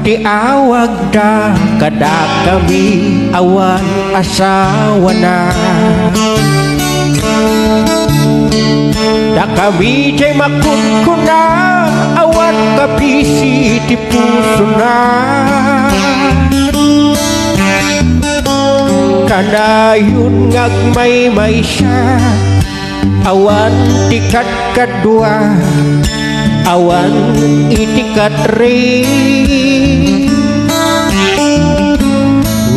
Ti awag da kada kami awan asawa na. Da kami jay makukuna awan kabisi ti puso na. Kanayon ngagmay-may siya awan tikat kadua awan itikat rin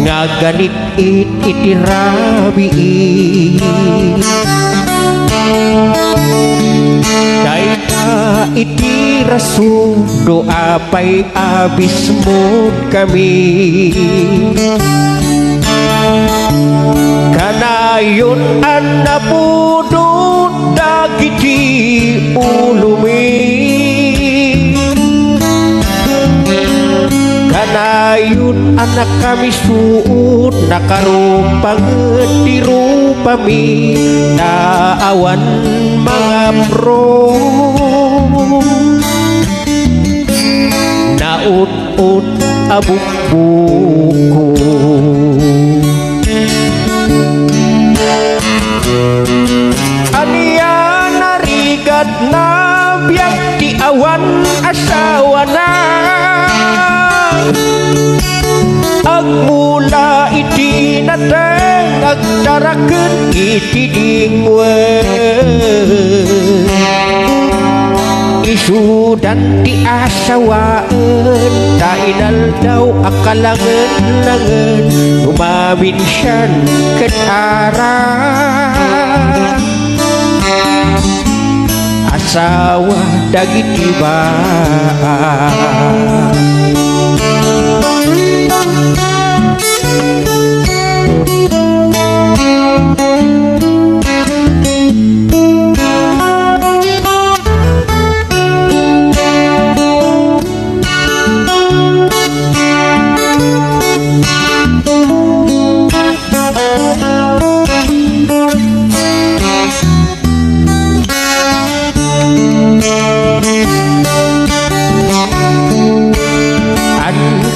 nga ganit itirabi dahil ka itiraso doa pa'y abis mo kami. Kanayon ang napudot dagiti ulumi. Kanayon anak kami suot nakarupang ti rupami naawan mga pro. Naut-ut abuk-buko. Aniya narigat na biyak ti awan asawa na. Agmula iti nateng agdaraken iti dingwen. Isudan ti asawaan tainal daw akalangan-langan umamin siyan ket ara. Asawa dagiti ba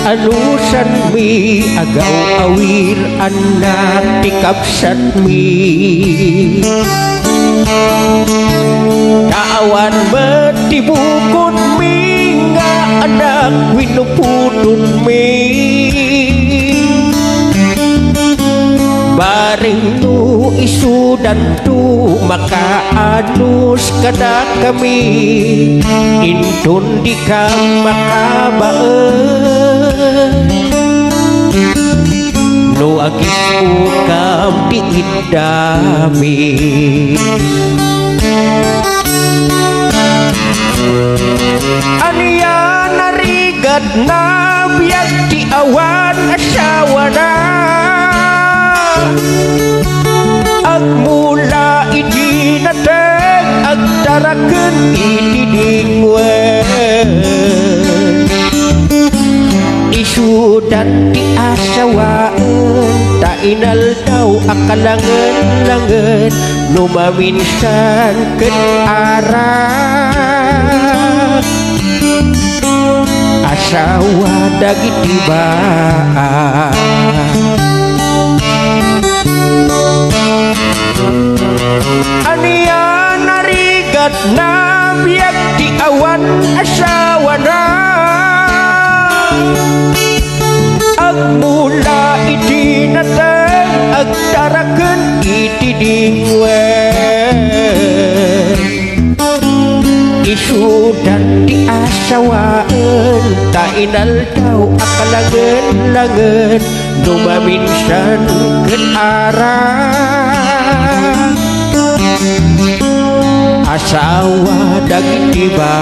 anusan mi agaw awir anak ti kapsat mi. Kaawan matibukod mi nga anak winupudon mi. Baring no isudan to makaanus kada kami intun di ka makabaan. No agis ukam di idami. Aniya narigat na biyak ti awan asawa na. Agmula iti nateng agdaraken iti dingwen. Isudan ti asawaan tainal daw akalangan-langan numaminsan ket ara. Asawa dagiti ba aniya narigat na biyak ti awan asawa na. Agmula iti nateng agdaraken iti dingwen. Isudan ti asawaan tainal daw akalangan-langan numaminsan ket ara. Asawa dagiti ba